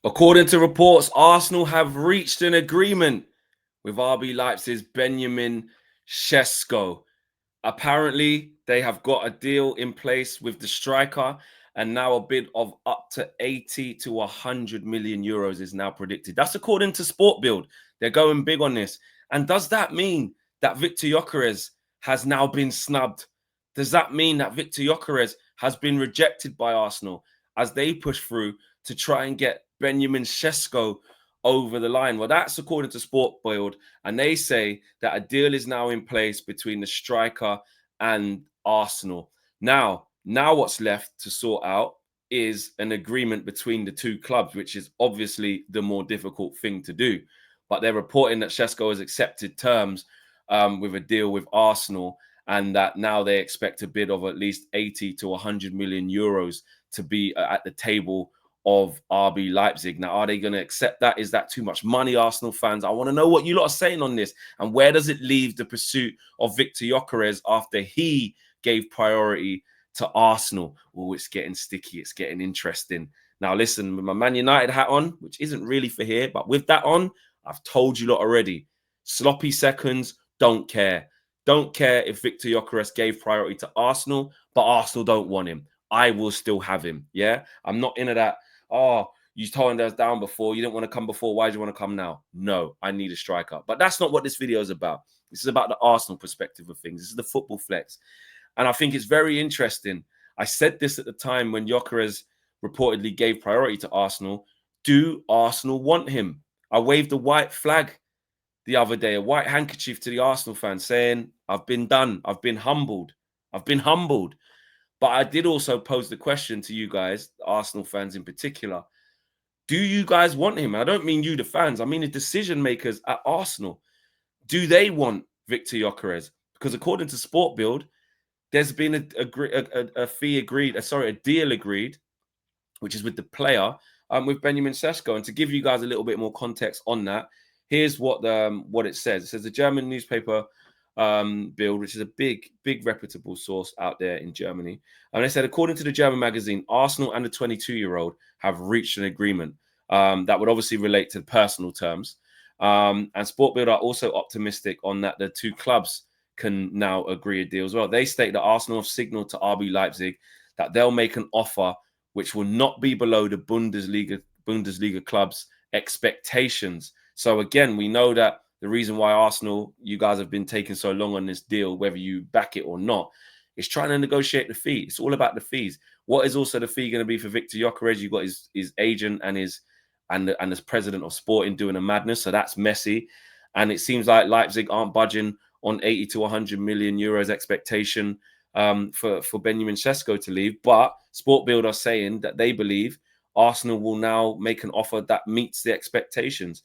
According to reports, Arsenal have reached an agreement with RB Leipzig's Benjamin Sesko. Apparently, they have got a deal in place with the striker, and now a bid of up to 80 to 100 million euros is now predicted. That's according to Sport Build. They're going big on this. And does that mean that Victor Gyökeres has now been snubbed? Does that mean that Victor Gyökeres has been rejected by Arsenal as they push through to try and get Benjamin Sesko over the line? Well, that's according to Sport Build, and they say that a deal is now in place between the striker and Arsenal. Now what's left to sort out is an agreement between the two clubs, which is obviously the more difficult thing to do. But they're reporting that Sesko has accepted terms with a deal with Arsenal, and that now they expect a bid of at least 80 to 100 million euros to be at the table of RB Leipzig. Now, are they going to accept that? Is that too much money, Arsenal fans? I want to know what you lot are saying on this. And where does it leave the pursuit of Victor Gyökeres after he gave priority to Arsenal? Oh, it's getting sticky. It's getting interesting. Now, listen, with my Man United hat on, which isn't really for here, but with that on, I've told you lot already. Sloppy seconds, don't care. Don't care if Victor Gyökeres gave priority to Arsenal, but Arsenal don't want him. I will still have him, yeah? I'm not into that, oh, you told us down before, you didn't want to come before, why do you want to come now? No, I need a striker. But that's not what this video is about. This is about the Arsenal perspective of things. This is the football flex. And I think it's very interesting. I said this at the time when Gyökeres reportedly gave priority to Arsenal. Do Arsenal want him? I waved a white flag the other day, a white handkerchief to the Arsenal fans saying, I've been done. I've been humbled. I've been humbled. But I did also pose the question to you guys, Arsenal fans in particular. Do you guys want him? I don't mean you, the fans. I mean the decision makers at Arsenal. Do they want Victor Gyökeres? Because according to Sport Build, there's been a deal agreed, which is with the player, with Benjamin Sesko. And to give you guys a little bit more context on that, here's what it says. It says the German newspaper Bild, which is a big reputable source out there in Germany. And they said, according to the German magazine, Arsenal and the 22-year-old have reached an agreement that would obviously relate to personal terms. And Sport Build are also optimistic on that the two clubs can now agree a deal as well. They state that Arsenal have signaled to RB Leipzig that they'll make an offer which will not be below the Bundesliga clubs' expectations. So again, we know that the reason why Arsenal, you guys have been taking so long on this deal, whether you back it or not, is trying to negotiate the fee. It's all about the fees. What is also the fee going to be for Victor Gyökeres? You've got his agent and the president of Sporting doing a madness, so that's messy. And it seems like Leipzig aren't budging on 80 to 100 million euros expectation for Benjamin Sesko to leave. But Sport Build are saying that they believe Arsenal will now make an offer that meets the expectations.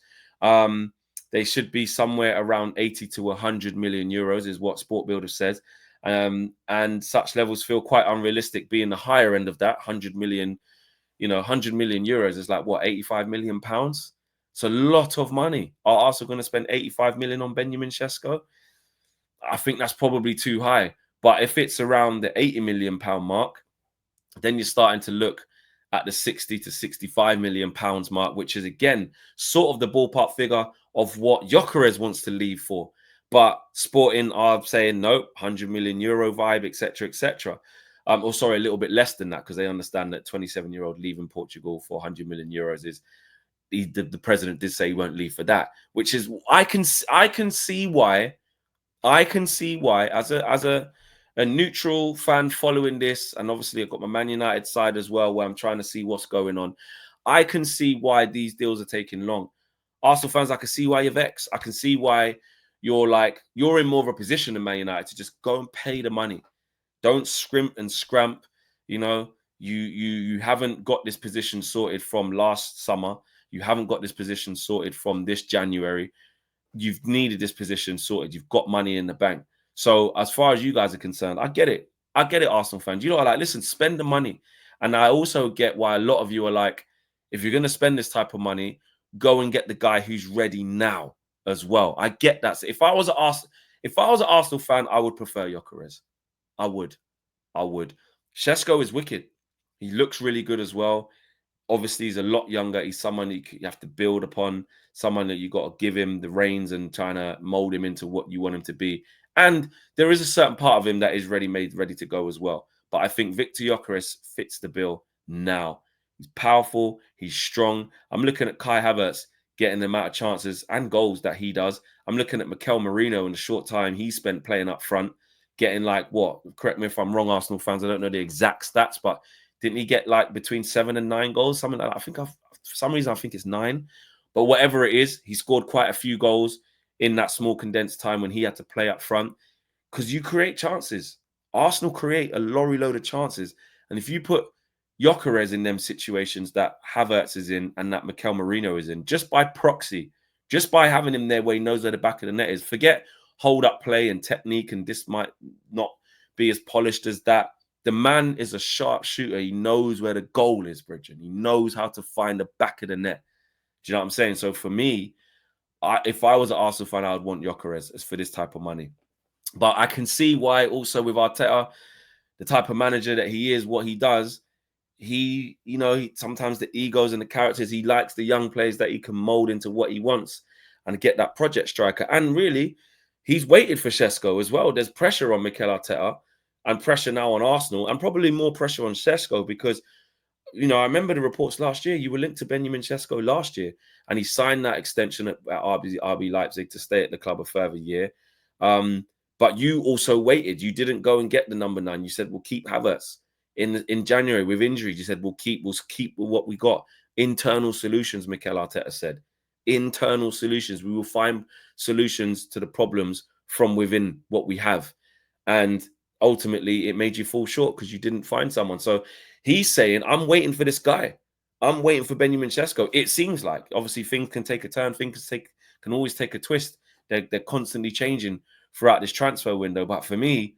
They should be somewhere around 80 to 100 million euros is what Sport Builder says. And such levels feel quite unrealistic, being the higher end of that. 100 million, 100 million euros is like, what, 85 million pounds? It's a lot of money. Are Arsenal going to spend 85 million on Benjamin Sesko? I think that's probably too high. But if it's around the 80 million pound mark, then you're starting to look at the 60 to 65 million pounds mark, which is, again, sort of the ballpark figure of what Gyökeres wants to leave for. But Sporting are saying, no, 100 million euro vibe, etc., etc. A little bit less than that, because they understand that 27-year-old leaving Portugal for 100 million euros is, the president did say he won't leave for that, which is, I can see why as a neutral fan following this, and obviously I've got my Man United side as well, where I'm trying to see what's going on. I can see why these deals are taking long. Arsenal fans, I can see why you're vexed. I can see why you're in more of a position than Man United to just go and pay the money. Don't scrimp and scramp. You haven't got this position sorted from last summer. You haven't got this position sorted from this January. You've needed this position sorted. You've got money in the bank. So as far as you guys are concerned, I get it. Arsenal fans. You know, like, listen, spend the money. And I also get why a lot of you are like, if you're going to spend this type of money, go and get the guy who's ready now as well. I get that. So if I was an Arsenal fan, I would prefer Gyökeres. I would. Sesko is wicked. He looks really good as well. Obviously, he's a lot younger. He's someone you have to build upon, someone that you got to give him the reins and trying to mold him into what you want him to be. And there is a certain part of him that is ready-made, ready to go as well. But I think Victor Gyökeres fits the bill now. He's powerful. He's strong. I'm looking at Kai Havertz getting the amount of chances and goals that he does. I'm looking at Mikel Merino in the short time he spent playing up front, getting like what? Correct me if I'm wrong, Arsenal fans. I don't know the exact stats, but didn't he get like between 7 and 9 goals? Something like that. For some reason, I think it's 9. But whatever it is, he scored quite a few goals in that small condensed time when he had to play up front. Because you create chances. Arsenal create a lorry load of chances. And if you put Gyökeres in them situations that Havertz is in and that Mikel Merino is in, just by proxy, just by having him there where he knows where the back of the net is, forget hold-up play and technique, and this might not be as polished as that. The man is a sharp shooter. He knows where the goal is, Bridget. He knows how to find the back of the net. Do you know what I'm saying? So for me, if I was an Arsenal fan, I would want Gyökeres as for this type of money. But I can see why also with Arteta, the type of manager that he is, what he does, sometimes the egos and the characters, he likes the young players that he can mold into what he wants and get that project striker. And really, he's waited for Sesko as well. There's pressure on Mikel Arteta and pressure now on Arsenal, and probably more pressure on Sesko because, I remember the reports last year. You were linked to Benjamin Sesko last year, and he signed that extension at RB Leipzig to stay at the club a further year. But you also waited. You didn't go and get the number 9. You said, we'll keep Havertz. In January with injuries, you said, we'll keep what we got. Internal solutions, Mikel Arteta said. Internal solutions. We will find solutions to the problems from within what we have. And ultimately, it made you fall short because you didn't find someone. So he's saying, I'm waiting for this guy. I'm waiting for Benjamin Sesko. It seems like, obviously, things can take a turn. Things can always take a twist. They're constantly changing throughout this transfer window. But for me,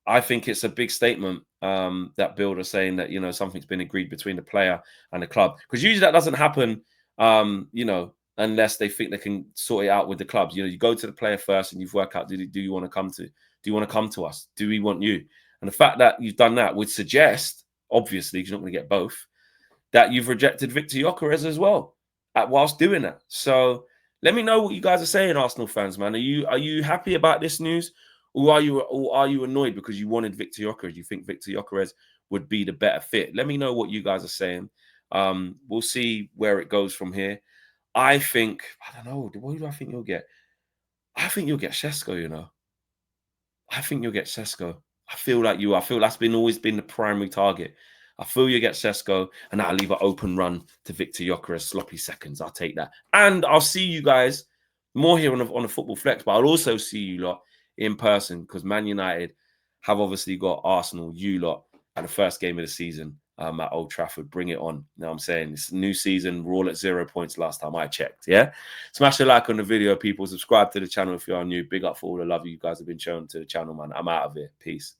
I think it's a big statement that Builder saying that, something's been agreed between the player and the club. Because usually that doesn't happen, unless they think they can sort it out with the clubs. You go to the player first and you've worked out, do you want to come to us? Do we want you? And the fact that you've done that would suggest, obviously, because you're not going to get both, that you've rejected Victor Gyökeres as well whilst doing that. So let me know what you guys are saying, Arsenal fans, man. Are you happy about this news? Or are you annoyed because you wanted Victor Gyökeres? You think Victor Gyökeres would be the better fit? Let me know what you guys are saying. We'll see where it goes from here. I don't know. What do I think you'll get? I think you'll get Sesko, I think you'll get Sesko. I feel that's always been the primary target. I feel you get Sesko, and I'll leave an open run to Victor Gyökeres, sloppy seconds. I'll take that. And I'll see you guys more here on a Football Flex, but I'll also see you lot in person because Man United have obviously got Arsenal, you lot, at the first game of the season at Old Trafford. Bring it on. You know what I'm saying? It's a new season. We're all at 0 points last time I checked. Yeah? Smash a like on the video, people. Subscribe to the channel if you are new. Big up for all the love you guys have been showing to the channel, man. I'm out of here. Peace.